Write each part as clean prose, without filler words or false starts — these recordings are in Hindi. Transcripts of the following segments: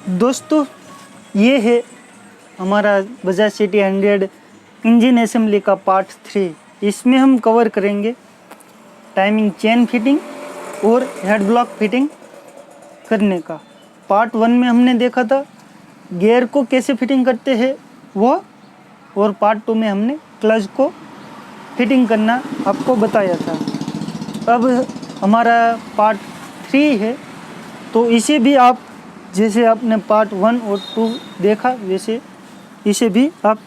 दोस्तों, ये है हमारा बजाज सिटी 100 इंजन असेंबली का पार्ट 3। इसमें हम कवर करेंगे टाइमिंग चेन फिटिंग और हेड ब्लॉक फिटिंग करने का। पार्ट 1 में हमने देखा था गियर को कैसे फिटिंग करते हैं वो, और पार्ट 2 में हमने क्लच को फिटिंग करना आपको बताया था। अब हमारा पार्ट 3 है, तो इसे भी आप जैसे आपने पार्ट 1 और 2 देखा वैसे इसे भी आप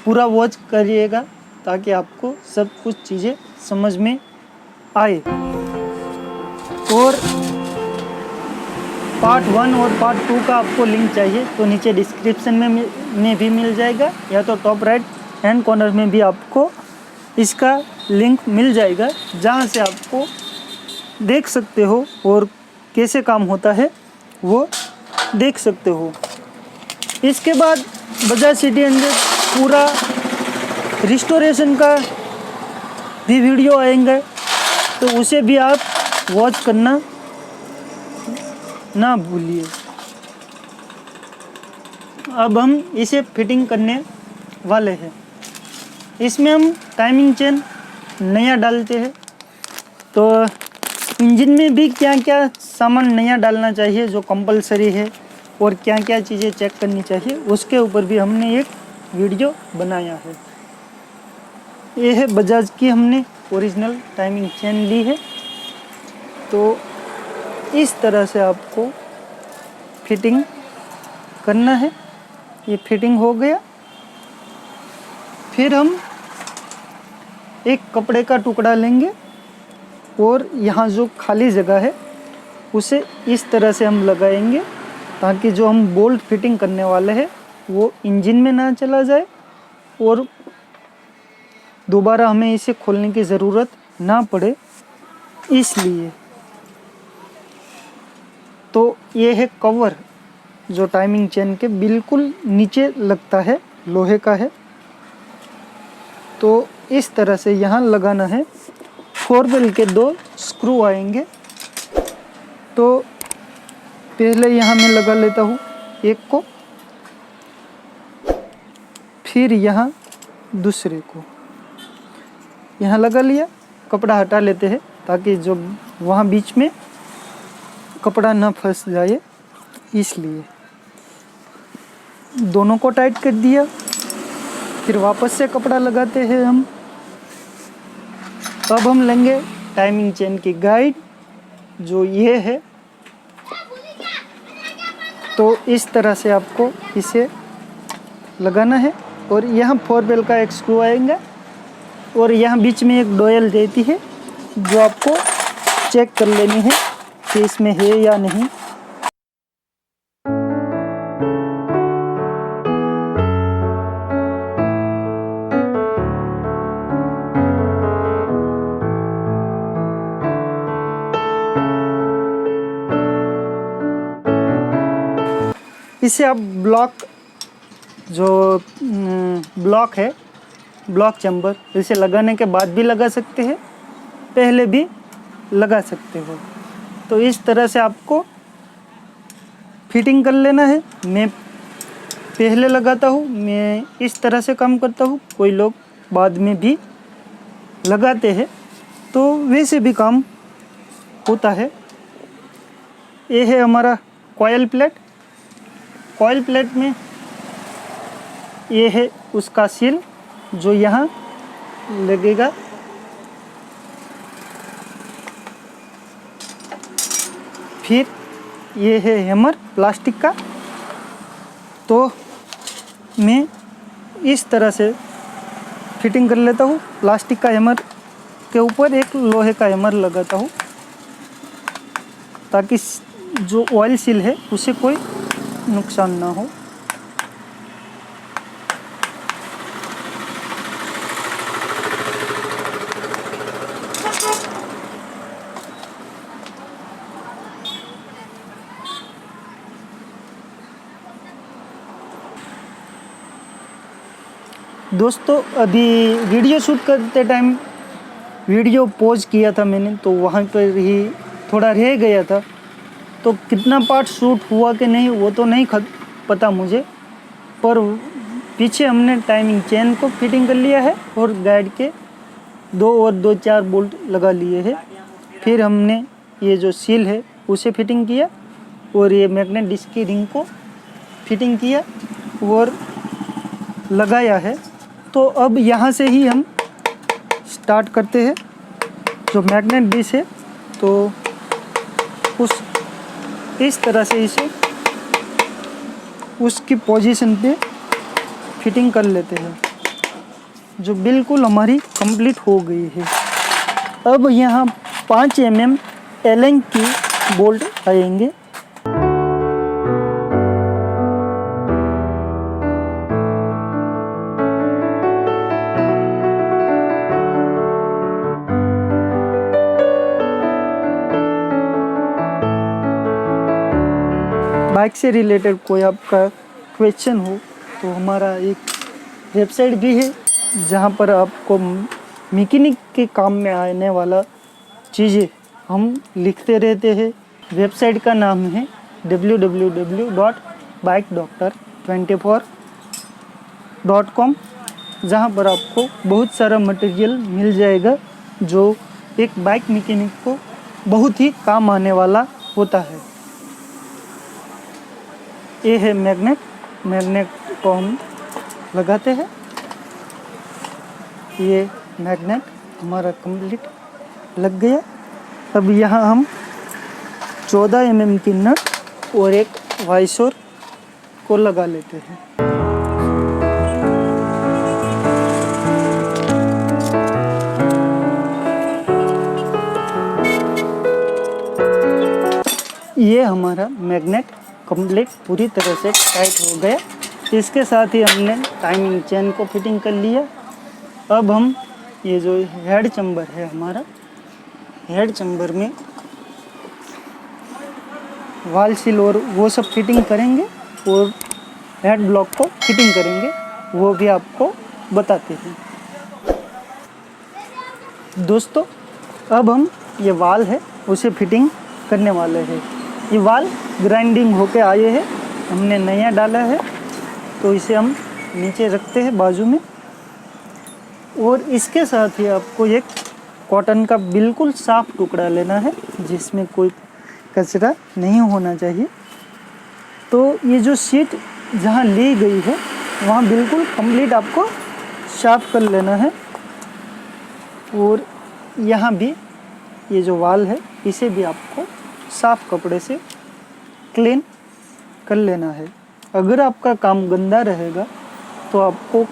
पूरा वॉच करिएगा ताकि आपको सब कुछ चीज़ें समझ में आए। और पार्ट 1 और पार्ट 2 का आपको लिंक चाहिए तो नीचे डिस्क्रिप्शन में भी मिल जाएगा, या तो टॉप राइट हैंड कॉर्नर में भी आपको इसका लिंक मिल जाएगा, जहाँ से आपको देख सकते हो और कैसे काम होता है वो देख सकते हो। इसके बाद बजाज सिटी 100 पूरा रिस्टोरेशन का भी वीडियो आएंगे, तो उसे भी आप वॉच करना ना भूलिए। अब हम इसे फिटिंग करने वाले हैं। इसमें हम टाइमिंग चेन नया डालते हैं, तो इंजन में भी क्या क्या सामान नया डालना चाहिए जो कंपलसरी है और क्या क्या चीज़ें चेक करनी चाहिए, उसके ऊपर भी हमने एक वीडियो बनाया है। ये है बजाज की हमने ओरिजिनल टाइमिंग चेन ली है, तो इस तरह से आपको फिटिंग करना है। ये फिटिंग हो गया। फिर हम एक कपड़े का टुकड़ा लेंगे और यहाँ जो खाली जगह है उसे इस तरह से हम लगाएंगे ताकि जो हम बोल्ट फिटिंग करने वाले हैं वो इंजन में ना चला जाए और दोबारा हमें इसे खोलने की ज़रूरत ना पड़े, इसलिए। तो ये है कवर जो टाइमिंग चेन के बिल्कुल नीचे लगता है, लोहे का है। तो इस तरह से यहाँ लगाना है। 4 बेल के 2 स्क्रू आएंगे, तो पहले यहाँ मैं लगा लेता हूँ एक को, फिर यहाँ दूसरे को यहाँ लगा लिया। कपड़ा हटा लेते हैं ताकि जो वहाँ बीच में कपड़ा ना फंस जाए, इसलिए दोनों को टाइट कर दिया। फिर वापस से कपड़ा लगाते हैं हम। अब हम लेंगे टाइमिंग चेन की गाइड, जो ये है। तो इस तरह से आपको इसे लगाना है, और यहाँ 4 बेल का एक स्क्रू आएगा, और यहाँ बीच में एक डोयल देती है जो आपको चेक कर लेनी है कि इसमें है या नहीं। इसे आप ब्लॉक है, ब्लॉक चैम्बर, इसे लगाने के बाद भी लगा सकते हैं, पहले भी लगा सकते हो। तो इस तरह से आपको फिटिंग कर लेना है। मैं पहले लगाता हूँ, मैं इस तरह से काम करता हूँ। कोई लोग बाद में भी लगाते हैं, तो वैसे भी काम होता है। ये है हमारा कॉयल प्लेट। कॉयल प्लेट में ये है उसका सील जो यहाँ लगेगा। फिर ये है हैमर प्लास्टिक का। तो मैं इस तरह से फिटिंग कर लेता हूँ। प्लास्टिक का हैमर के ऊपर एक लोहे का हैमर लगाता हूँ ताकि जो ऑयल सील है उसे कोई नुकसान ना हो। दोस्तों, अभी वीडियो शूट करते टाइम वीडियो पॉज किया था मैंने, तो वहाँ पर ही थोड़ा रह गया था, तो कितना पार्ट शूट हुआ कि नहीं वो तो नहीं पता मुझे, पर पीछे हमने टाइमिंग चेन को फिटिंग कर लिया है और गाइड के 2 और 2 4 बोल्ट लगा लिए हैं। फिर हमने ये जो सील है उसे फिटिंग किया और ये मैग्नेट डिस्क की रिंग को फिटिंग किया और लगाया है। तो अब यहाँ से ही हम स्टार्ट करते हैं। जो मैग्नेट डिस्क है तो इस तरह से इसे उसकी पोजीशन पे फिटिंग कर लेते हैं, जो बिल्कुल हमारी कंप्लीट हो गई है। अब यहाँ 5 mm एलन की बोल्ट आएंगे। बाइक से रिलेटेड कोई आपका क्वेश्चन हो तो हमारा एक वेबसाइट भी है जहाँ पर आपको मैकेनिक के काम में आने वाला चीज़ें हम लिखते रहते हैं। वेबसाइट का नाम है www.bikedoctor24.com, जहाँ पर आपको बहुत सारा मटेरियल मिल जाएगा जो एक बाइक मैकेनिक को बहुत ही काम आने वाला होता है। ये है मैग्नेट को हम लगाते हैं। ये मैग्नेट हमारा कंप्लीट लग गया। अब यहाँ हम 14 mm की नट और एक वाइसर को लगा लेते हैं। ये हमारा मैग्नेट कंप्लीट पूरी तरह से टाइट हो गया। इसके साथ ही हमने टाइमिंग चेन को फिटिंग कर लिया। अब हम ये जो हेड चैम्बर है हमारा, हेड चैम्बर में वाल सील और वो सब फिटिंग करेंगे और हेड ब्लॉक को फिटिंग करेंगे, वो भी आपको बताते हैं। दोस्तों अब हम ये वाल है उसे फिटिंग करने वाले हैं। ये वाल ग्राइंडिंग होके आए हैं, हमने नया डाला है, तो इसे हम नीचे रखते हैं बाजू में। और इसके साथ ही आपको एक कॉटन का बिल्कुल साफ टुकड़ा लेना है जिसमें कोई कचरा नहीं होना चाहिए। तो ये जो सीट जहाँ ली गई है वहाँ बिल्कुल कंप्लीट आपको साफ कर लेना है। और यहाँ भी ये जो वाल है इसे भी आपको साफ कपड़े से क्लीन कर लेना है। अगर आपका काम गंदा रहेगा तो आपको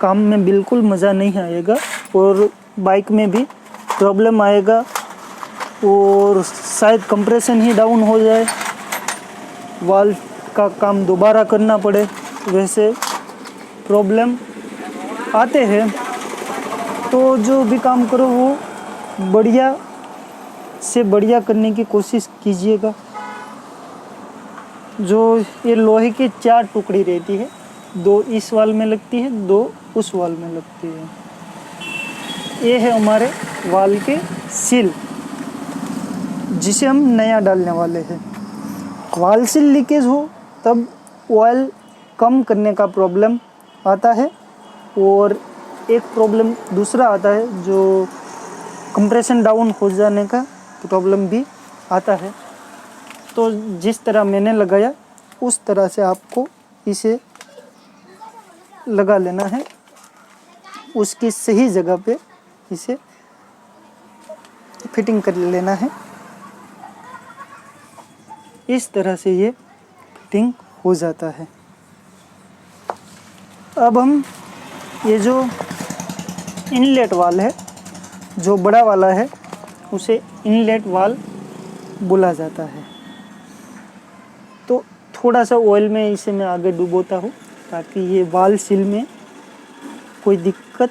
काम में बिल्कुल मज़ा नहीं आएगा और बाइक में भी प्रॉब्लम आएगा और शायद कंप्रेशन ही डाउन हो जाए, वाल का काम दोबारा करना पड़े, वैसे प्रॉब्लम आते हैं। तो जो भी काम करो वो बढ़िया से बढ़िया करने की कोशिश कीजिएगा। जो ये लोहे की 4 टुकड़ी रहती है, 2 इस वाल में लगती है, 2 उस वाल में लगती है। ये है हमारे वाल के सील जिसे हम नया डालने वाले हैं। वाल सील लीकेज हो तब ऑयल कम करने का प्रॉब्लम आता है और एक प्रॉब्लम दूसरा आता है जो कंप्रेशन डाउन हो जाने का प्रॉब्लम भी आता है। तो जिस तरह मैंने लगाया उस तरह से आपको इसे लगा लेना है, उसकी सही जगह पे इसे फिटिंग कर लेना है। इस तरह से ये फिटिंग हो जाता है। अब हम ये जो इनलेट वाल है, जो बड़ा वाला है, उसे इनलेट वाल बोला जाता है। तो थोड़ा सा ऑयल में इसे मैं आगे डुबोता हूँ ताकि ये वाल सील में कोई दिक्कत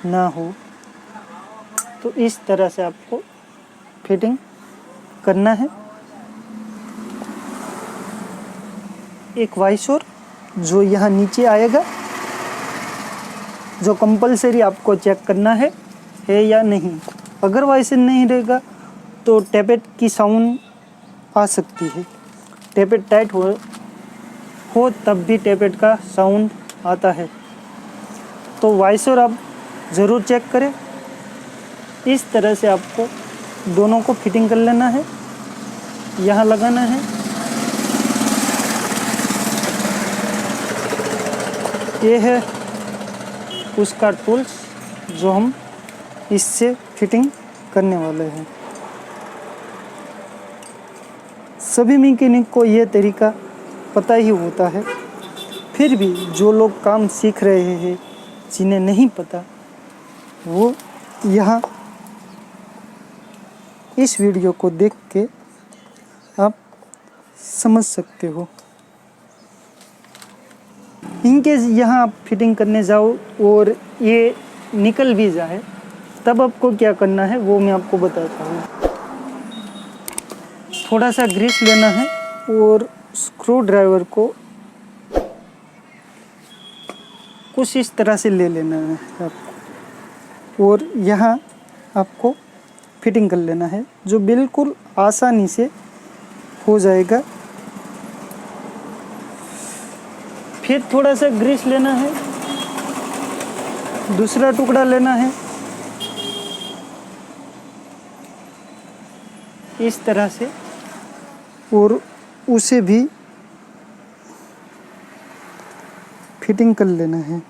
ना हो। तो इस तरह से आपको फिटिंग करना है। एक वाइसर जो यहाँ नीचे आएगा, जो कंपलसरी आपको चेक करना है या नहीं। अगर वाइसर नहीं रहेगा तो टैपेट की साउंड आ सकती है। टेपेट टाइट हो तब भी टेपेट का साउंड आता है। तो वाइसर आप ज़रूर चेक करें। इस तरह से आपको दोनों को फिटिंग कर लेना है। यहाँ लगाना है, ये है उसका टूल्स जो हम इससे फिटिंग करने वाले हैं। सभी मैकेनिक को ये तरीका पता ही होता है, फिर भी जो लोग काम सीख रहे हैं, जिन्हें नहीं पता, वो यहाँ इस वीडियो को देख के आप समझ सकते हो। इनकेस यहाँ आप फिटिंग करने जाओ और ये निकल भी जाए, तब आपको क्या करना है वो मैं आपको बताता हूँ। थोड़ा सा ग्रीस लेना है और स्क्रू ड्राइवर को कुछ इस तरह से ले लेना है आपको, और यहाँ आपको फिटिंग कर लेना है, जो बिल्कुल आसानी से हो जाएगा। फिर थोड़ा सा ग्रीस लेना है, दूसरा टुकड़ा लेना है, इस तरह से, और उसे भी फिटिंग कर लेना है।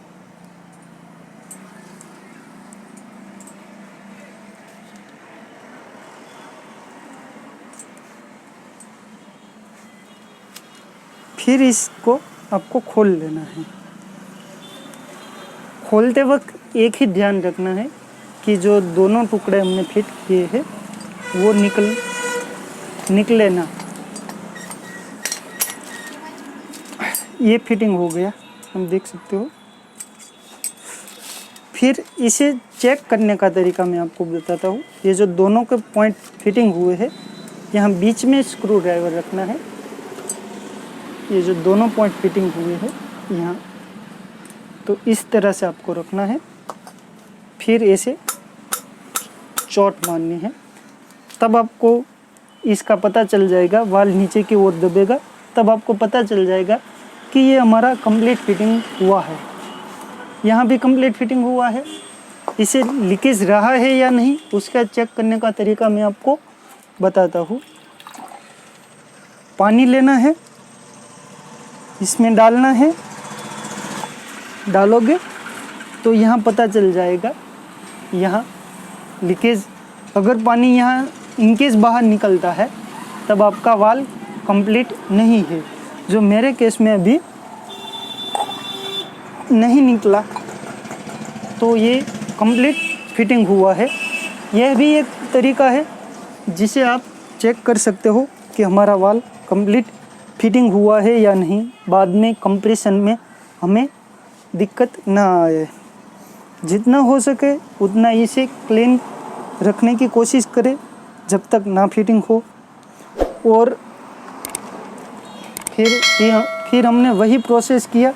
फिर इसको आपको खोल लेना है। खोलते वक्त एक ही ध्यान रखना है कि जो दोनों टुकड़े हमने फिट किए हैं वो निकले ना। ये फिटिंग हो गया, हम देख सकते हो। फिर इसे चेक करने का तरीका मैं आपको बताता हूँ। ये जो दोनों के पॉइंट फिटिंग हुए हैं, यहाँ बीच में स्क्रू ड्राइवर रखना है। ये जो दोनों पॉइंट फिटिंग हुए हैं यहाँ, तो इस तरह से आपको रखना है। फिर ऐसे चोट मारनी है, तब आपको इसका पता चल जाएगा। वाल नीचे की ओर दबेगा, तब आपको पता चल जाएगा कि ये हमारा कंप्लीट फिटिंग हुआ है। यहाँ भी कंप्लीट फिटिंग हुआ है। इसे लीकेज रहा है या नहीं, उसका चेक करने का तरीका मैं आपको बताता हूँ। पानी लेना है, इसमें डालना है, डालोगे तो यहाँ पता चल जाएगा यहाँ लीकेज। अगर पानी यहाँ इनकेस बाहर निकलता है, तब आपका वाल कंप्लीट नहीं है। जो मेरे केस में अभी नहीं निकला, तो ये कंप्लीट फिटिंग हुआ है। यह भी एक तरीका है जिसे आप चेक कर सकते हो कि हमारा वाल कंप्लीट फिटिंग हुआ है या नहीं। बाद में कंप्रेशन में हमें दिक्कत ना आए। जितना हो सके उतना इसे क्लीन रखने की कोशिश करें जब तक ना फिटिंग हो। और फिर हमने वही प्रोसेस किया।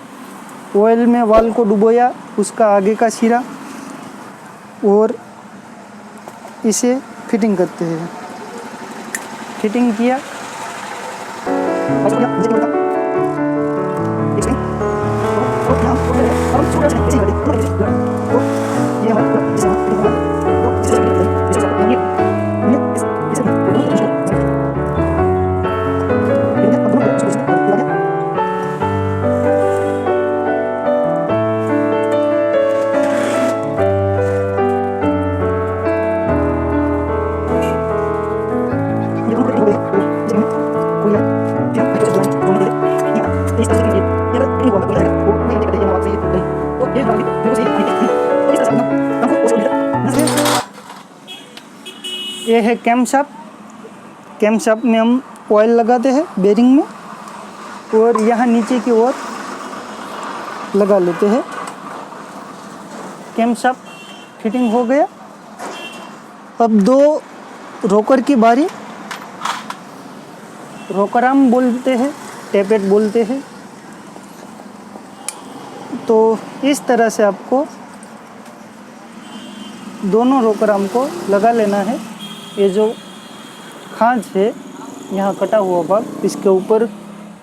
ऑयल में वाल को डुबोया, उसका आगे का सिरा, और इसे फिटिंग करते हैं। फिटिंग किया, ये है कैमशाफ्ट में हम ऑयल लगाते हैं बेरिंग में, और यहाँ नीचे की ओर लगा लेते हैं। कैमशाफ्ट फिटिंग हो गया। अब दो रोकर की बारी। रोकर आर्म बोलते हैं, टेपेट बोलते हैं। तो इस तरह से आपको दोनों रोकर आर्म को लगा लेना है। ये जो खांच है यहाँ कटा हुआ भाग इसके ऊपर,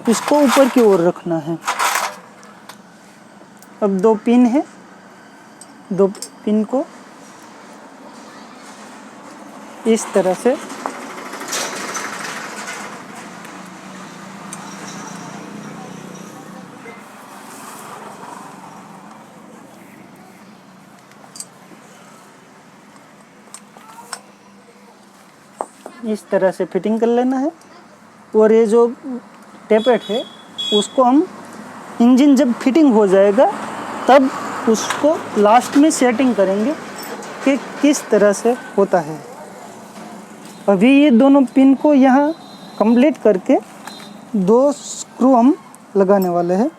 इसको ऊपर की ओर रखना है। अब 2 पिन है, 2 पिन को इस तरह से फिटिंग कर लेना है। और ये जो टेपेट है उसको हम इंजन जब फिटिंग हो जाएगा तब उसको लास्ट में सेटिंग करेंगे कि किस तरह से होता है। अभी ये दोनों पिन को यहाँ कंप्लीट करके 2 स्क्रू हम लगाने वाले हैं।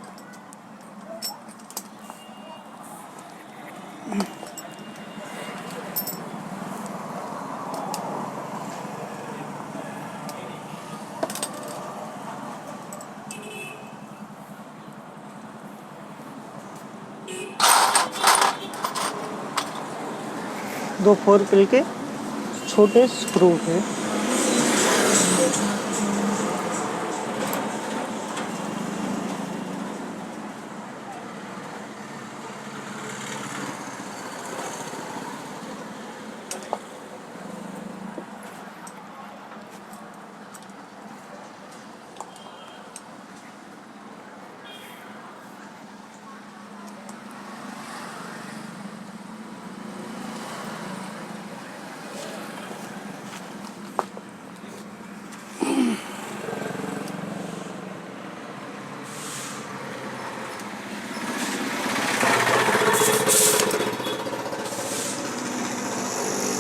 दो 4 पिल के छोटे स्क्रू है।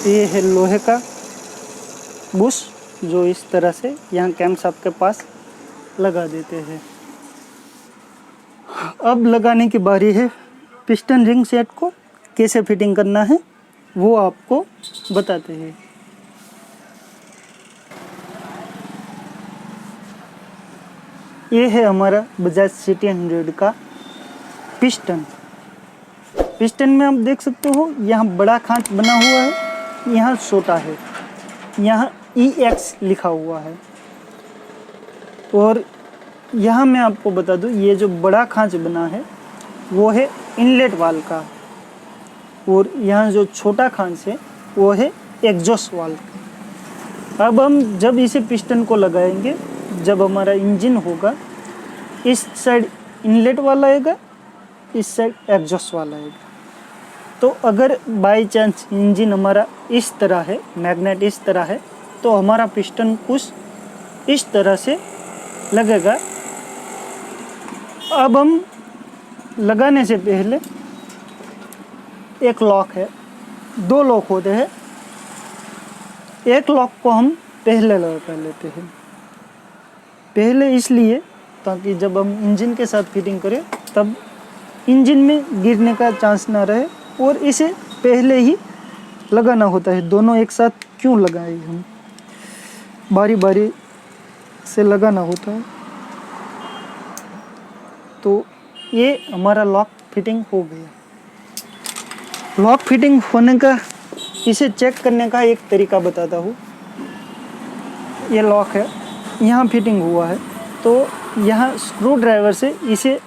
ये है लोहे का बुश जो इस तरह से यहाँ कैम शाफ्ट के पास लगा देते हैं। अब लगाने की बारी है। पिस्टन रिंग सेट को कैसे फिटिंग करना है वो आपको बताते हैं। ये है हमारा बजाज सिटी 100 का पिस्टन। पिस्टन में आप देख सकते हो यहाँ बड़ा खांच बना हुआ है, यहाँ छोटा है, यहाँ EX लिखा हुआ है। और यहाँ मैं आपको बता दूँ ये जो बड़ा खांच बना है वो है इनलेट वाल्व का, और यहाँ जो छोटा खांच है वो है एग्जॉस्ट वाल्व का। अब हम जब इसे पिस्टन को लगाएंगे, जब हमारा इंजन होगा, इस साइड इनलेट वाला आएगा, इस साइड एग्जॉस्ट वाला आएगा। तो अगर बाई चांस इंजन हमारा इस तरह है, मैग्नेट इस तरह है, तो हमारा पिस्टन कुछ इस तरह से लगेगा। अब हम लगाने से पहले एक लॉक है, 2 लॉक होते हैं। एक लॉक को हम पहले लगा लेते हैं, पहले इसलिए ताकि जब हम इंजन के साथ फिटिंग करें तब इंजन में गिरने का चांस ना रहे, और इसे पहले ही लगाना होता है। दोनों एक साथ क्यों लगाए, हम बारी बारी से लगाना होता है। तो ये हमारा लॉक फिटिंग हो गया। लॉक फिटिंग होने का, इसे चेक करने का एक तरीका बताता हूँ। ये लॉक है, यहाँ फिटिंग हुआ है, तो यहाँ स्क्रू ड्राइवर से इसे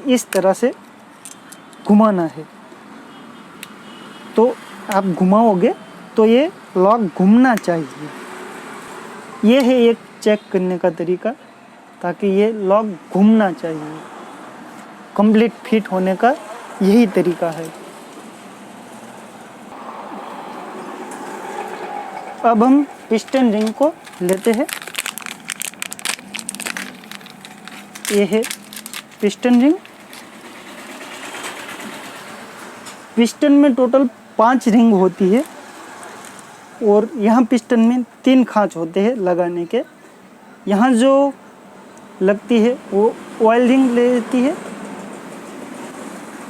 इस तरह से घुमाना है। तो आप घुमाओगे तो ये लॉक घूमना चाहिए। ये है एक चेक करने का तरीका, ताकि ये लॉक घूमना चाहिए। कंप्लीट फिट होने का यही तरीका है। अब हम पिस्टन रिंग को लेते हैं। ये है पिस्टन रिंग। पिस्टन में टोटल 5 रिंग होती है, और यहाँ पिस्टन में 3 खांच होते हैं लगाने के। यहाँ जो लगती है वो ऑयल रिंग लेती है,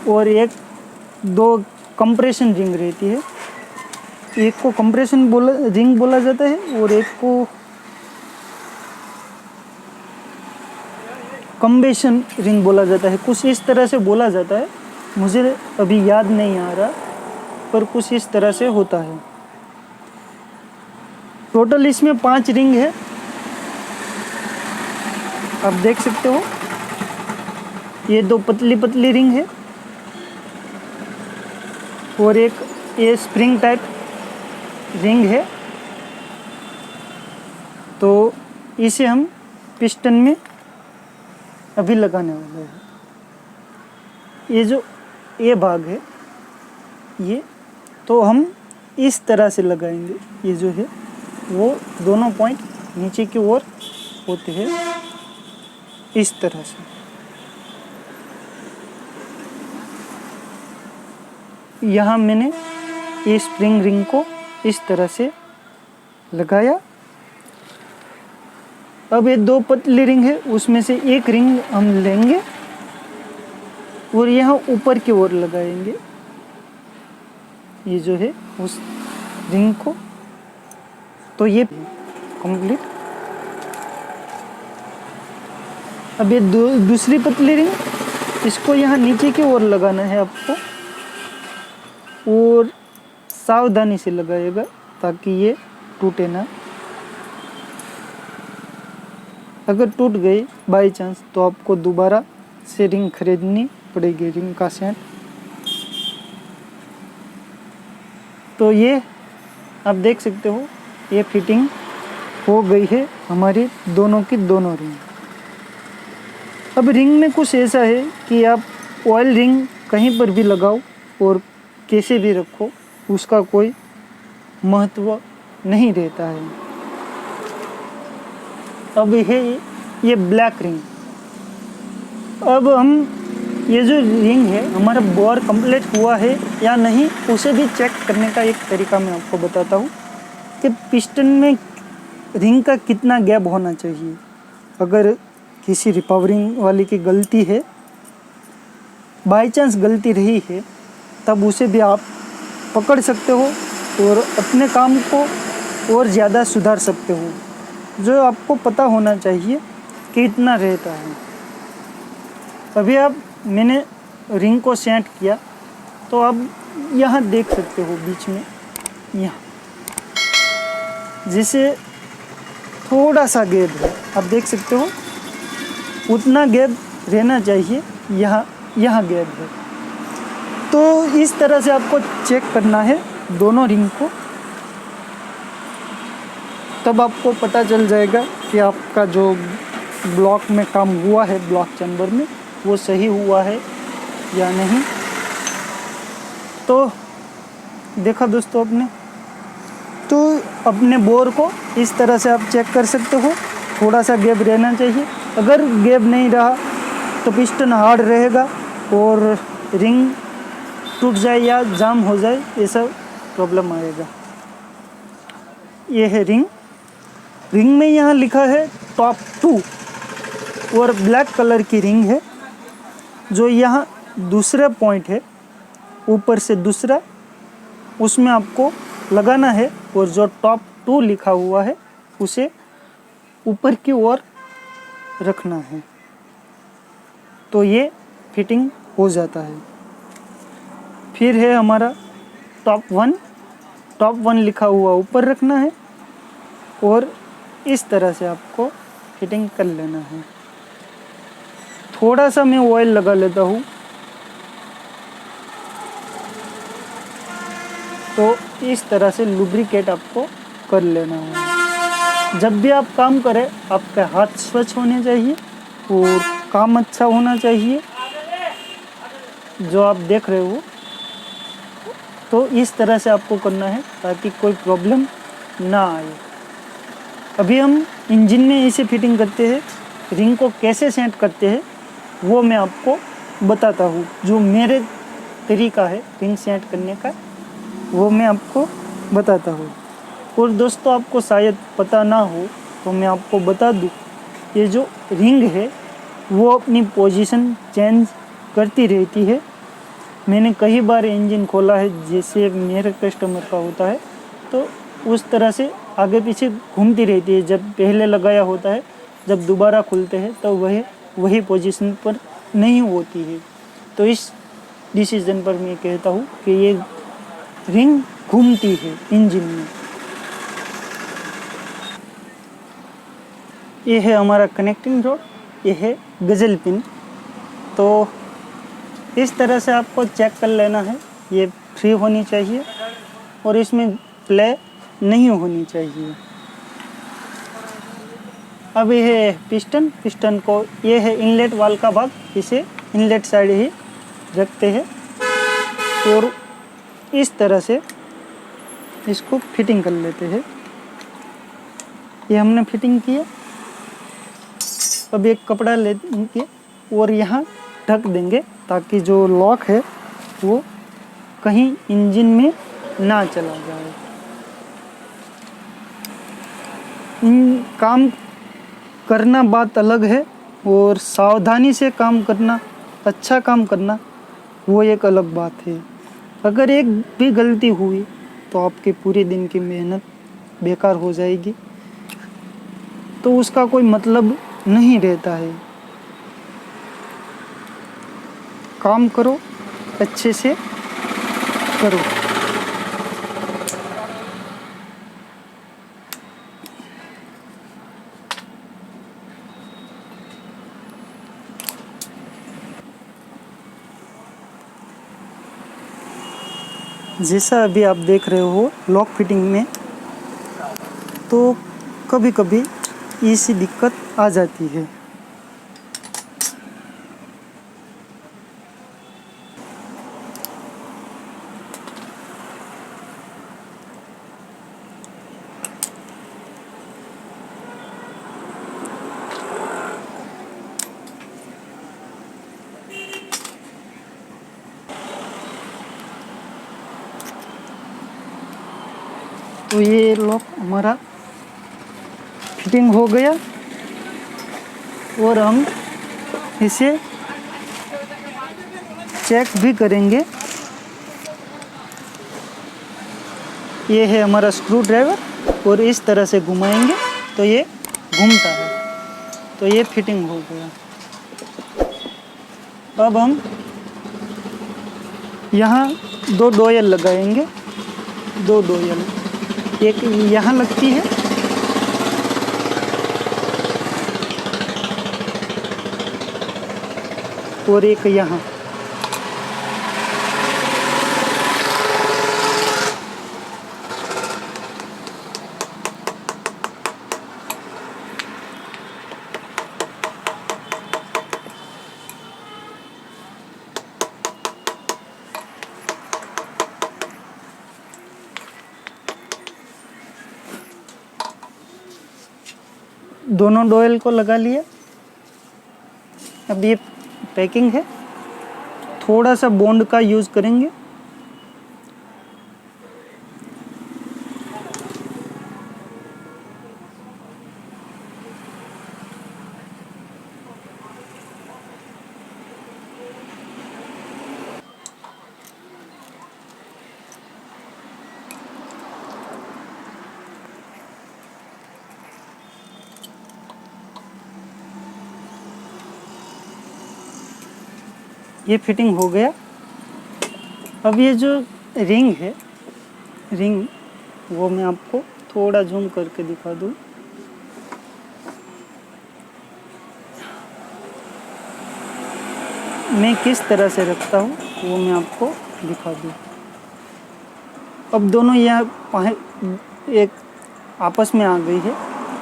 और 1-2 कंप्रेशन रिंग रहती है। एक को कंप्रेशन रिंग बोला जाता है, और एक को कम्बेशन रिंग बोला जाता है। कुछ इस तरह से बोला जाता है, मुझे अभी याद नहीं आ रहा, पर कुछ इस तरह से होता है। टोटल इसमें 5 रिंग है, आप देख सकते हो ये दो पतली पतली रिंग है और एक ये स्प्रिंग टाइप रिंग है। तो इसे हम पिस्टन में अभी लगाने वाले हैं। ये जो ये भाग है ये तो हम इस तरह से लगाएंगे। ये जो है वो दोनों पॉइंट नीचे की ओर होते हैं इस तरह से। यहाँ मैंने ये स्प्रिंग रिंग को इस तरह से लगाया। अब ये दो पतली रिंग है उसमें से एक रिंग हम लेंगे और यहाँ ऊपर की ओर लगाएंगे ये जो है उस रिंग को। तो ये कंप्लीट। अब ये दूसरी पतली रिंग इसको यहाँ नीचे की ओर लगाना है आपको और सावधानी से लगाइएगा ताकि ये टूटे ना। अगर टूट गई बाय चांस तो आपको दोबारा से रिंग खरीदनी पड़ेगी, रिंग का सेट। तो ये आप देख सकते हो ये फिटिंग हो गई है हमारी दोनों की दोनों रिंग। अब रिंग में कुछ ऐसा है कि आप ऑयल रिंग कहीं पर भी लगाओ और कैसे भी रखो उसका कोई महत्व नहीं रहता है। अब ये ब्लैक रिंग। अब हम ये जो रिंग है हमारा बोर कंप्लीट हुआ है या नहीं उसे भी चेक करने का एक तरीका मैं आपको बताता हूँ कि पिस्टन में रिंग का कितना गैप होना चाहिए। अगर किसी रिपावरिंग वाले की गलती है, बाय चांस गलती रही है, तब उसे भी आप पकड़ सकते हो और अपने काम को और ज़्यादा सुधार सकते हो। जो आपको पता होना चाहिए कि इतना रहता है। अभी आप मैंने रिंग को सेट किया तो आप यहाँ देख सकते हो बीच में यहाँ जिसे थोड़ा सा गैप है, आप देख सकते हो उतना गैप रहना चाहिए। यहाँ गैप है। तो इस तरह से आपको चेक करना है दोनों रिंग को, तब आपको पता चल जाएगा कि आपका जो ब्लॉक में काम हुआ है ब्लॉक चैम्बर में वो सही हुआ है या नहीं। तो देखा दोस्तों आपने, तो अपने बोर को इस तरह से आप चेक कर सकते हो। थोड़ा सा गैप रहना चाहिए। अगर गैप नहीं रहा तो पिस्टन हार्ड रहेगा और रिंग टूट जाए या जाम हो जाए ऐसा प्रॉब्लम आएगा। ये है रिंग में यहाँ लिखा है टॉप 2 और ब्लैक कलर की रिंग है। जो यहाँ दूसरा पॉइंट है ऊपर से दूसरा उसमें आपको लगाना है और जो टॉप 2 लिखा हुआ है उसे ऊपर की ओर रखना है। तो ये फिटिंग हो जाता है। फिर है हमारा टॉप 1 लिखा हुआ ऊपर रखना है और इस तरह से आपको फिटिंग कर लेना है। थोड़ा सा मैं ऑयल लगा लेता हूँ। तो इस तरह से लुब्रिकेट आपको कर लेना है। जब भी आप काम करें आपके हाथ स्वच्छ होने चाहिए और काम अच्छा होना चाहिए। जो आप देख रहे हो तो इस तरह से आपको करना है ताकि कोई प्रॉब्लम ना आए। अभी हम इंजन में इसे फिटिंग करते हैं। रिंग को कैसे सेट करते हैं वो मैं आपको बताता हूँ। जो मेरे तरीका है रिंग सेट करने का वो मैं आपको बताता हूँ। और दोस्तों आपको शायद पता ना हो तो मैं आपको बता दूँ, ये जो रिंग है वो अपनी पोजीशन चेंज करती रहती है। मैंने कई बार इंजन खोला है जैसे मेरे कस्टमर का होता है तो उस तरह से आगे पीछे घूमती रहती है। जब पहले लगाया होता है जब दोबारा खुलते हैं तो वही पोजीशन पर नहीं होती है। तो इस डिसीजन पर मैं कहता हूँ कि ये रिंग घूमती है इंजन में। ये है हमारा कनेक्टिंग रॉड ये है गज़ल पिन। तो इस तरह से आपको चेक कर लेना है, ये फ्री होनी चाहिए और इसमें प्ले नहीं होनी चाहिए। अब ये है पिस्टन को, ये है इनलेट वाल का भाग, इसे इनलेट साइड ही रखते हैं और इस तरह से इसको फिटिंग कर लेते हैं। ये हमने फिटिंग किया। अब एक कपड़ा लेंगे और यहाँ ढक देंगे ताकि जो लॉक है वो कहीं इंजन में ना चला जाए। काम करना बात अलग है और सावधानी से काम करना, अच्छा काम करना वो एक अलग बात है। अगर एक भी गलती हुई तो आपके पूरे दिन की मेहनत बेकार हो जाएगी, तो उसका कोई मतलब नहीं रहता है। काम करो, अच्छे से करो। जैसा अभी आप देख रहे हो लॉक फिटिंग में, तो कभी कभी ऐसी दिक्कत आ जाती है। तो ये लॉक हमारा फिटिंग हो गया और हम इसे चेक भी करेंगे। ये है हमारा स्क्रू ड्राइवर और इस तरह से घुमाएंगे तो ये घूमता है। तो ये फिटिंग हो गया। अब हम यहाँ 2 डोयल लगाएंगे, 2 डोयल, एक यहाँ लगती है और एक यहाँ। दोनों डोयल को लगा लिया। अब ये पैकिंग है, थोड़ा सा बॉन्ड का यूज़ करेंगे। ये फिटिंग हो गया। अब ये जो रिंग है, रिंग वो मैं आपको थोड़ा जूम करके दिखा दूँ। मैं किस तरह से रखता हूँ वो मैं आपको दिखा दूँ। अब दोनों यहाँ एक आपस में आ गई है,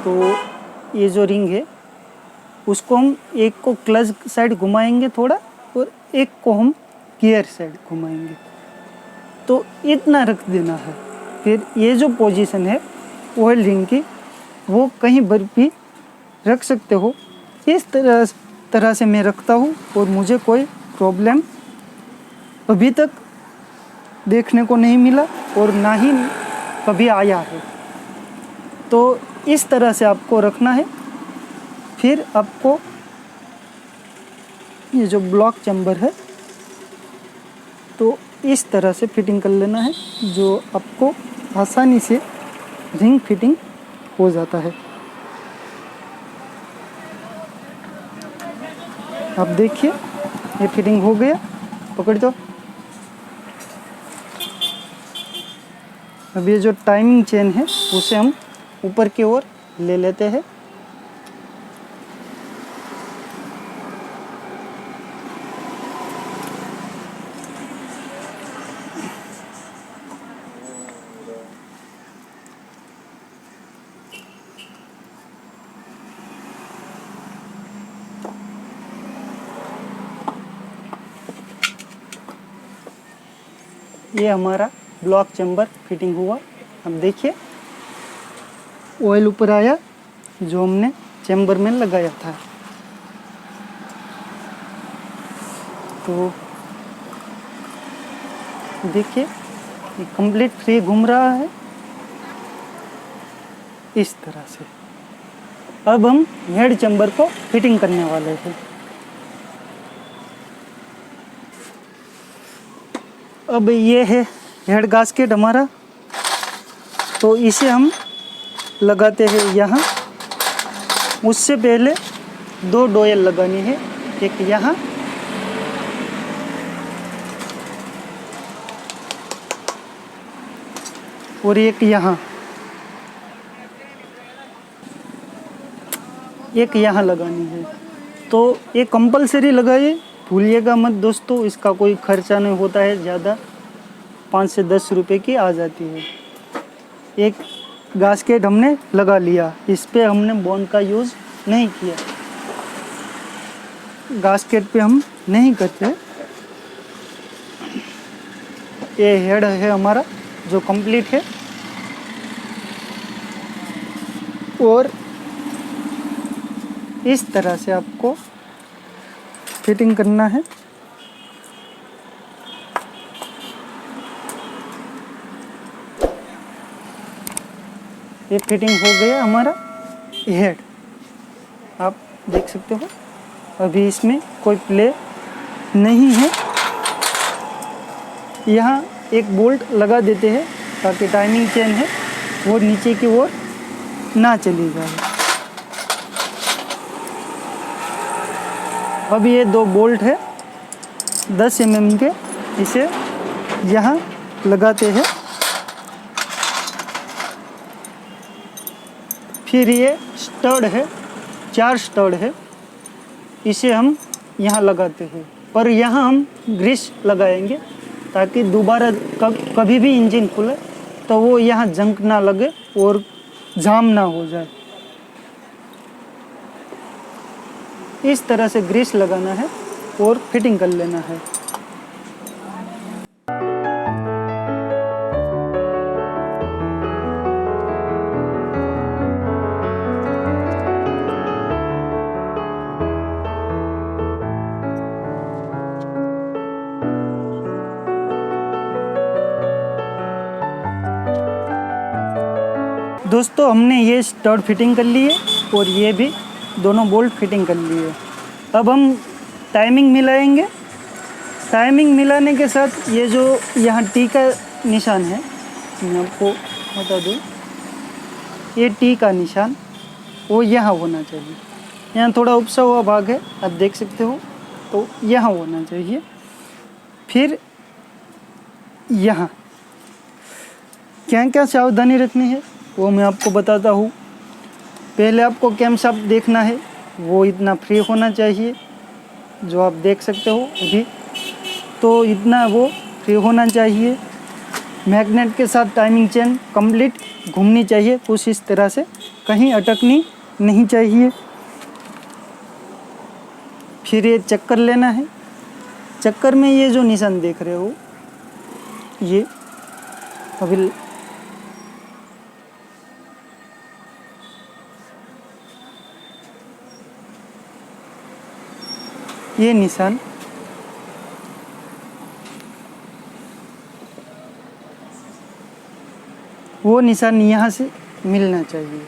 तो ये जो रिंग है उसको हम एक को क्लच साइड घुमाएंगे थोड़ा और एक को हम गियर साइड घुमाएंगे। तो इतना रख देना है। फिर ये जो पोजीशन है ऑयल रिंग की, वो कहीं पर भी रख सकते हो। इस तरह से मैं रखता हूँ और मुझे कोई प्रॉब्लम अभी तक देखने को नहीं मिला और ना ही कभी आया है। तो इस तरह से आपको रखना है। फिर आपको ये जो ब्लॉक चैम्बर है तो इस तरह से फिटिंग कर लेना है, जो आपको आसानी से रिंग फिटिंग हो जाता है। आप देखिए ये फिटिंग हो गया। पकड़ दो। अब ये जो टाइमिंग चेन है उसे हम ऊपर की ओर ले लेते हैं। ये हमारा ब्लॉक चैम्बर फिटिंग हुआ। अब देखिए ऑयल ऊपर आया जो हमने चैम्बर में लगाया था। तो देखिए ये कंप्लीट फ्री घूम रहा है इस तरह से। अब हम हेड चैम्बर को फिटिंग करने वाले हैं। अब ये है हेड गास्केट हमारा, तो इसे हम लगाते हैं यहाँ। उससे पहले 2 डोयल लगानी है, एक यहाँ और एक यहाँ, एक यहाँ लगानी है। तो ये कंपलसरी लगाइए, भूलिएगा मत दोस्तों, इसका कोई खर्चा नहीं होता है ज़्यादा, 5 से 10 रुपए की आ जाती है। एक गास्केट हमने लगा लिया, इस पे हमने बॉन्ड का यूज़ नहीं किया, गास्केट पे हम नहीं करते। ये हेड है हमारा जो कंप्लीट है, और इस तरह से आपको फिटिंग करना है। ये फिटिंग हो गया हमारा हेड, आप देख सकते हो। अभी इसमें कोई प्ले नहीं है। यहाँ एक बोल्ट लगा देते हैं ताकि टाइमिंग चेन है वो नीचे की ओर ना चली जाए। अब ये 2 बोल्ट है 10 mm के, इसे यहाँ लगाते हैं। फिर ये स्टड है, 4 स्टड है, इसे हम यहाँ लगाते हैं। पर यहाँ हम ग्रीस लगाएंगे ताकि दोबारा कभी भी इंजन खुले तो वो यहाँ जंक ना लगे और जाम ना हो जाए। इस तरह से ग्रीस लगाना है और फिटिंग कर लेना है। दोस्तों हमने ये स्टड फिटिंग कर लिए और ये भी दोनों बोल्ट फिटिंग कर लिए। अब हम टाइमिंग मिलाएंगे। टाइमिंग मिलाने के साथ ये जो यहाँ टी का निशान है, मैं आपको बता दूँ, ये टी का निशान वो यहाँ होना चाहिए। यहाँ थोड़ा उपसा हुआ भाग है, आप देख सकते हो, तो यहाँ होना चाहिए। फिर यहाँ क्या क्या सावधानी रखनी है वो मैं आपको बताता हूँ। पहले आपको कैमशाफ्ट देखना है, वो इतना फ्री होना चाहिए जो आप देख सकते हो अभी, तो इतना वो फ्री होना चाहिए। मैग्नेट के साथ टाइमिंग चेन कंप्लीट घूमनी चाहिए, कुछ इस तरह से, कहीं अटकनी नहीं चाहिए। फिर ये चक्कर लेना है। चक्कर में ये जो निशान देख रहे हो, ये अभी ये निशान वो निशान यहाँ से मिलना चाहिए,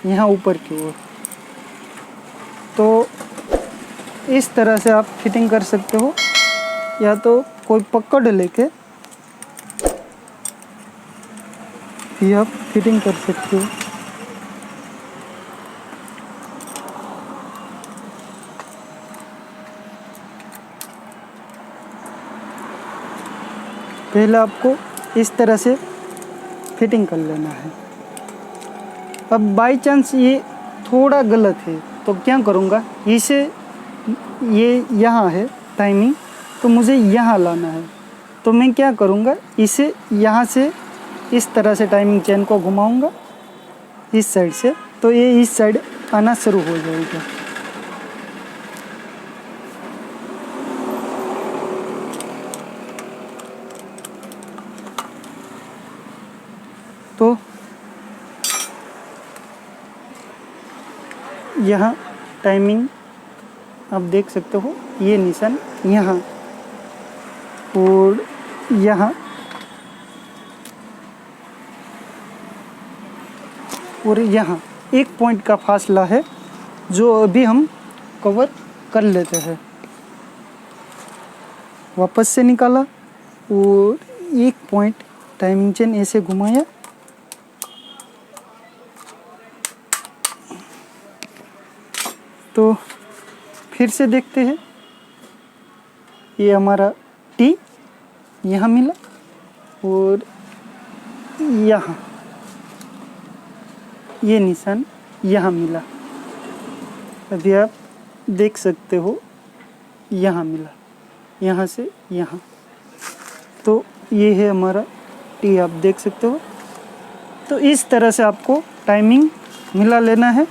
यहाँ ऊपर की ओर। तो इस तरह से आप फिटिंग कर सकते हो, या तो कोई पकड़ लेके भी आप फिटिंग कर सकते हो। पहले आपको इस तरह से फिटिंग कर लेना है। अब बाई चांस ये थोड़ा गलत है तो क्या करूँगा, इसे ये यहाँ है टाइमिंग, तो मुझे यहाँ लाना है। तो मैं क्या करूँगा, इसे यहाँ से इस तरह से टाइमिंग चेन को घुमाऊँगा इस साइड से, तो ये इस साइड आना शुरू हो जाएगा। यहाँ टाइमिंग आप देख सकते हो, ये निशान यहाँ और यहाँ और यहाँ एक पॉइंट का फासला है जो अभी हम कवर कर लेते हैं। वापस से निकाला और एक पॉइंट टाइमिंग चेन ऐसे घुमाया, तो फिर से देखते हैं। ये हमारा टी यहाँ मिला और यहाँ ये निशान यहाँ मिला। अभी आप देख सकते हो यहाँ मिला, यहाँ से यहाँ, तो ये है हमारा टी, आप देख सकते हो। तो इस तरह से आपको टाइमिंग मिला लेना है।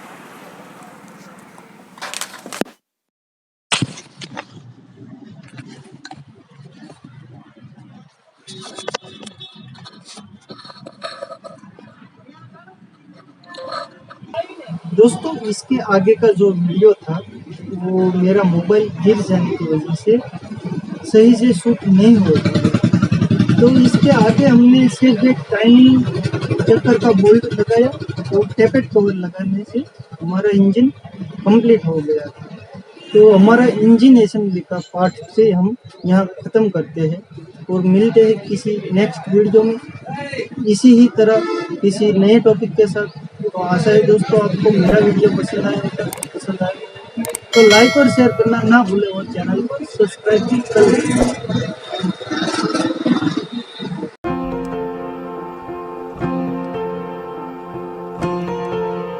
दोस्तों, इसके आगे का जो वीडियो था वो मेरा मोबाइल गिर जाने की वजह से सही से शूट नहीं हो रहा, तो इसके आगे हमने सिर्फ एक टाइमिंग चक्कर का बोल्ट लगाया और टेपेड कवर लगाने से हमारा इंजन कंप्लीट हो गया। तो हमारा इंजन असेंबली का पार्ट से हम यहाँ ख़त्म करते हैं और मिलते हैं किसी नेक्स्ट वीडियो में इसी ही तरह किसी नए टॉपिक के साथ। तो आशा है दोस्तों आपको मेरा वीडियो पसंद आए तो लाइक और शेयर करना ना भूलें और चैनल को सब्सक्राइब भी कर लें।